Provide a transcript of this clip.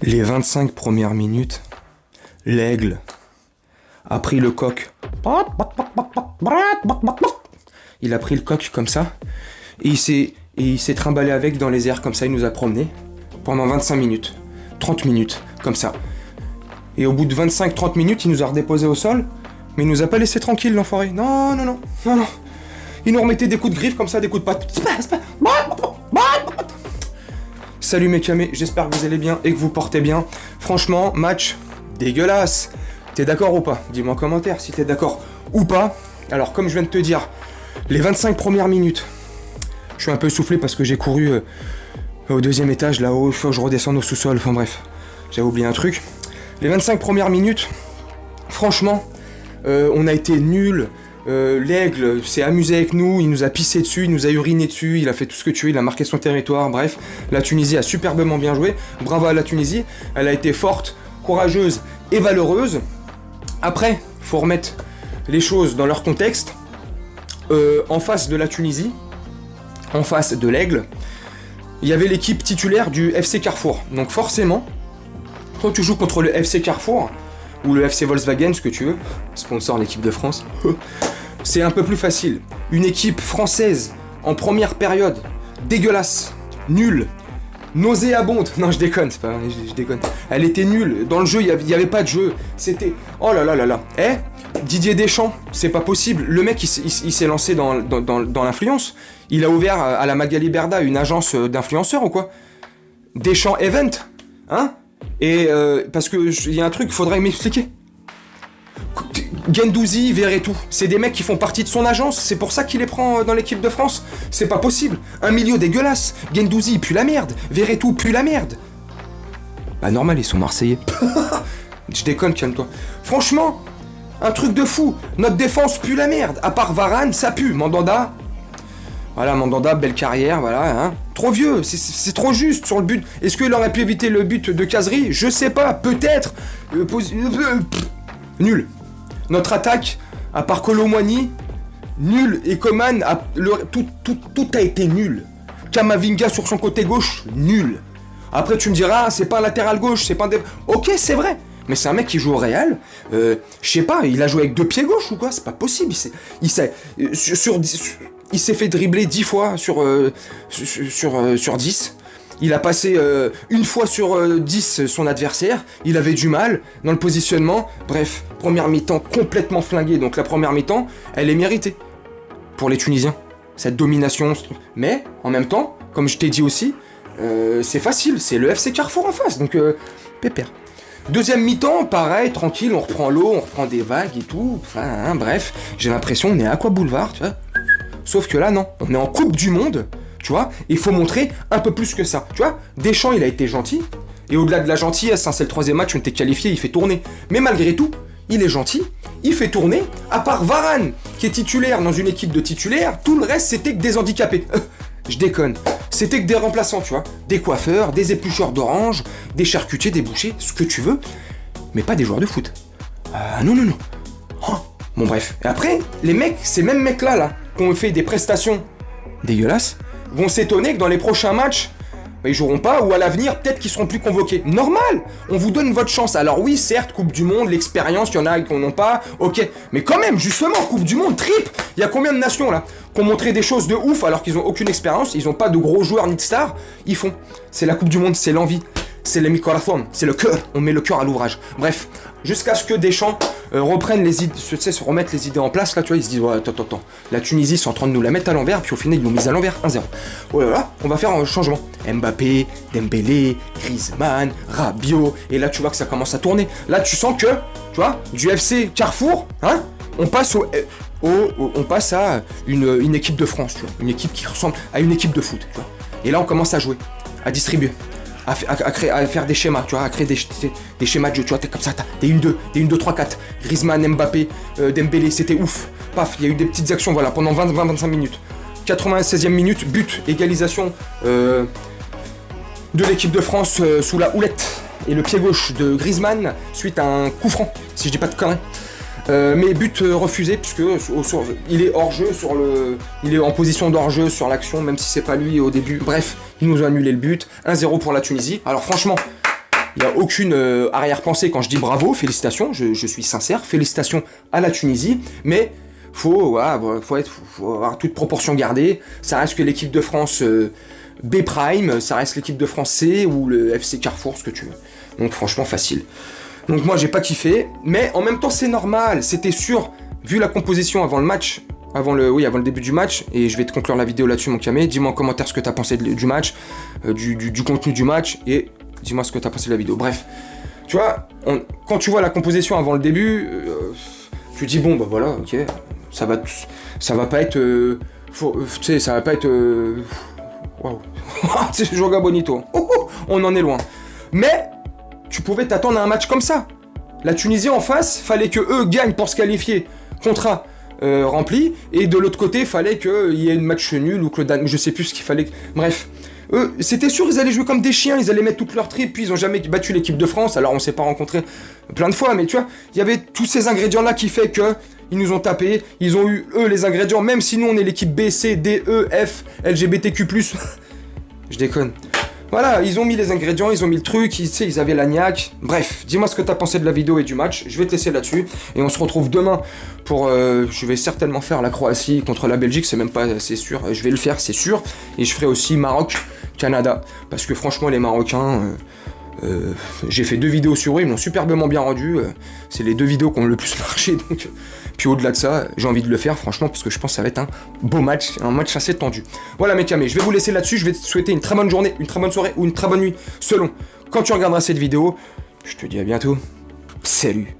Les 25 premières minutes, l'aigle a pris le coq. Il a pris le coq comme ça, et il s'est trimballé avec dans les airs comme ça, il nous a promenés pendant 25 minutes, 30 minutes, comme ça. Et au bout de 25-30 minutes, il nous a redéposés au sol, mais il nous a pas laissé tranquille, l'enfoiré. Non. Il nous remettait des coups de griffe comme ça, des coups de patte. Salut mes camés, j'espère que vous allez bien et que vous portez bien. Franchement, match dégueulasse. T'es d'accord ou pas? Dis-moi en commentaire si t'es d'accord ou pas. Alors comme je viens de te dire, les 25 premières minutes, je suis un peu essoufflé parce que j'ai couru au deuxième étage là-haut, il faut que je redescende au sous-sol, enfin bref, j'avais oublié un truc. Les 25 premières minutes, franchement, on a été nuls. L'aigle s'est amusé avec nous, il nous a pissé dessus, il nous a uriné dessus, il a fait tout ce que tu veux, il a marqué son territoire, bref. La Tunisie a superbement bien joué, bravo à la Tunisie, elle a été forte, courageuse et valeureuse. Après, faut remettre les choses dans leur contexte. En face de la Tunisie, en face de l'aigle, il y avait l'équipe titulaire du FC Carrefour. Donc forcément, quand tu joues contre le FC Carrefour, ou le FC Volkswagen, ce que tu veux, sponsor l'équipe de France, c'est un peu plus facile. Une équipe française en première période, dégueulasse, nulle, nauséabonde. Non, je déconne, c'est pas vrai, je déconne. Elle était nulle. Dans le jeu, il y avait pas de jeu. C'était... Oh là là là là. Didier Deschamps, c'est pas possible. Le mec, il s'est lancé dans l'influence. Il a ouvert à la Magali Berda une agence d'influenceurs ou quoi? Deschamps Event, hein? Et parce que il y a un truc, faudrait m'expliquer. Guendouzi, Verretou, c'est des mecs qui font partie de son agence, c'est pour ça qu'il les prend dans l'équipe de France. C'est pas possible. Un milieu dégueulasse. Guendouzi pue la merde. Verretou pue la merde. Bah normal, ils sont marseillais. Je déconne, calme-toi. Franchement, un truc de fou. Notre défense pue la merde. À part Varane, ça pue. Mandanda. Voilà, Mandanda, belle carrière, voilà, hein. Trop vieux, c'est trop juste sur le but. Est-ce qu'il aurait pu éviter le but de Cazerie? Je sais pas, peut-être. Nul. Notre attaque, à part Colomwani, nul. Et Coman, tout a été nul. Kamavinga sur son côté gauche, nul. Après tu me diras, c'est pas un latéral gauche, c'est pas un... Ok, c'est vrai. Mais c'est un mec qui joue au Real, je sais pas, il a joué avec deux pieds gauche ou quoi? C'est pas possible, il s'est fait dribbler 10 fois sur 10. Il a passé une fois sur 10 son adversaire. Il avait du mal dans le positionnement. Bref, première mi-temps complètement flinguée. Donc la première mi-temps, elle est méritée pour les Tunisiens. Cette domination. Mais, en même temps, comme je t'ai dit aussi, c'est facile. C'est le FC Carrefour en face. Donc, pépère. Deuxième mi-temps, pareil, tranquille. On reprend l'eau, on reprend des vagues et tout. Enfin, hein, bref, j'ai l'impression qu'on est à Aqua Boulevard, tu vois. Sauf que là, non, on est en Coupe du Monde, tu vois, et il faut montrer un peu plus que ça, tu vois. Deschamps, il a été gentil, et au-delà de la gentillesse, hein, c'est le troisième match, on était qualifié, il fait tourner. Mais malgré tout, il est gentil, il fait tourner, à part Varane, qui est titulaire dans une équipe de titulaires, tout le reste, c'était que des handicapés. Je déconne. C'était que des remplaçants, tu vois. Des coiffeurs, des éplucheurs d'orange, des charcutiers, des bouchers, ce que tu veux, mais pas des joueurs de foot. Non. Oh. Bon bref. Et après, les mecs, ces mêmes mecs-là, qui ont fait des prestations dégueulasses, vont s'étonner que dans les prochains matchs, ils joueront pas, ou à l'avenir, peut-être qu'ils seront plus convoqués. Normal, on vous donne votre chance. Alors oui, certes, Coupe du Monde, l'expérience, il y en a qui n'en ont pas, ok. Mais quand même, justement, Coupe du Monde, triple. Il y a combien de nations, là, qui ont montré des choses de ouf alors qu'ils n'ont aucune expérience, ils n'ont pas de gros joueurs ni de stars, ils font. C'est la Coupe du Monde, c'est l'envie. C'est le microphone, c'est le cœur, on met le cœur à l'ouvrage. Bref, jusqu'à ce que Deschamps reprennent les idées, tu sais, se remettent les idées en place, là, tu vois, ils se disent, ouais, attends, la Tunisie, c'est en train de nous la mettre à l'envers, puis au final, ils l'ont mise à l'envers, 1-0. Oh là là, on va faire un changement. Mbappé, Dembélé, Griezmann, Rabiot, et là, tu vois que ça commence à tourner. Là, tu sens que, tu vois, du FC Carrefour, hein, on passe on passe à une équipe de France, tu vois, une équipe qui ressemble à une équipe de foot, tu vois. Et là, on commence à jouer, à distribuer. À faire des schémas, tu vois, à créer des schémas de jeu, tu vois, t'es comme ça, t'as des 1-2, des 1-2-3-4, Griezmann, Mbappé, Dembélé, c'était ouf. Paf, il y a eu des petites actions, voilà, pendant 20-25 minutes. 96e minute, but, égalisation de l'équipe de France sous la houlette et le pied gauche de Griezmann suite à un coup franc, si je dis pas de conneries. Mais but refusé puisque il est hors jeu il est en position d'hors jeu sur l'action, même si c'est pas lui au début. Bref, ils nous ont annulé le but. 1-0 pour la Tunisie. Alors franchement, Il n'y a aucune arrière-pensée quand je dis bravo, félicitations, je suis sincère, félicitations à la Tunisie, mais faut avoir toute proportion gardée, ça reste que l'équipe de France B Prime, ça reste l'équipe de France C ou le FC Carrefour, ce que tu veux. Donc franchement facile. Donc moi j'ai pas kiffé, mais en même temps c'est normal, c'était sûr, vu la composition avant le match, avant le début du match, et je vais te conclure la vidéo là-dessus mon camé, dis-moi en commentaire ce que t'as pensé du match, du contenu du match, et dis-moi ce que t'as pensé de la vidéo. Bref, tu vois, quand tu vois la composition avant le début, tu dis bon bah voilà, ok, ça va pas être, tu sais, ça va pas être, waouh, c'est Joga Bonito, on en est loin. Mais tu pouvais t'attendre à un match comme ça. La Tunisie en face, fallait que eux gagnent pour se qualifier. Contrat rempli, et de l'autre côté, fallait qu'il y ait un match nul ou que le Dan, je sais plus ce qu'il fallait. Bref. Eux, c'était sûr, ils allaient jouer comme des chiens, ils allaient mettre toutes leurs tripes, puis ils ont jamais battu l'équipe de France, alors on s'est pas rencontrés plein de fois, mais tu vois, il y avait tous ces ingrédients-là qui fait que ils nous ont tapé, ils ont eu, eux, les ingrédients, même si nous on est l'équipe B, C, D, E, F, LGBTQ+, je déconne. Voilà, ils ont mis les ingrédients, ils ont mis le truc, ils avaient la niaque. Bref, dis-moi ce que t'as pensé de la vidéo et du match, je vais te laisser là-dessus, et on se retrouve demain pour, je vais certainement faire la Croatie contre la Belgique, c'est même pas, c'est sûr, je vais le faire, c'est sûr, et je ferai aussi Maroc, Canada, parce que franchement les Marocains, j'ai fait 2 vidéos sur eux, ils m'ont superbement bien rendu, c'est les 2 vidéos qui ont le plus marché, donc puis au-delà de ça, j'ai envie de le faire franchement, parce que je pense que ça va être un beau match, un match assez tendu. Voilà mes camés, je vais vous laisser là-dessus, je vais te souhaiter une très bonne journée, une très bonne soirée, ou une très bonne nuit, selon quand tu regarderas cette vidéo. Je te dis à bientôt, salut.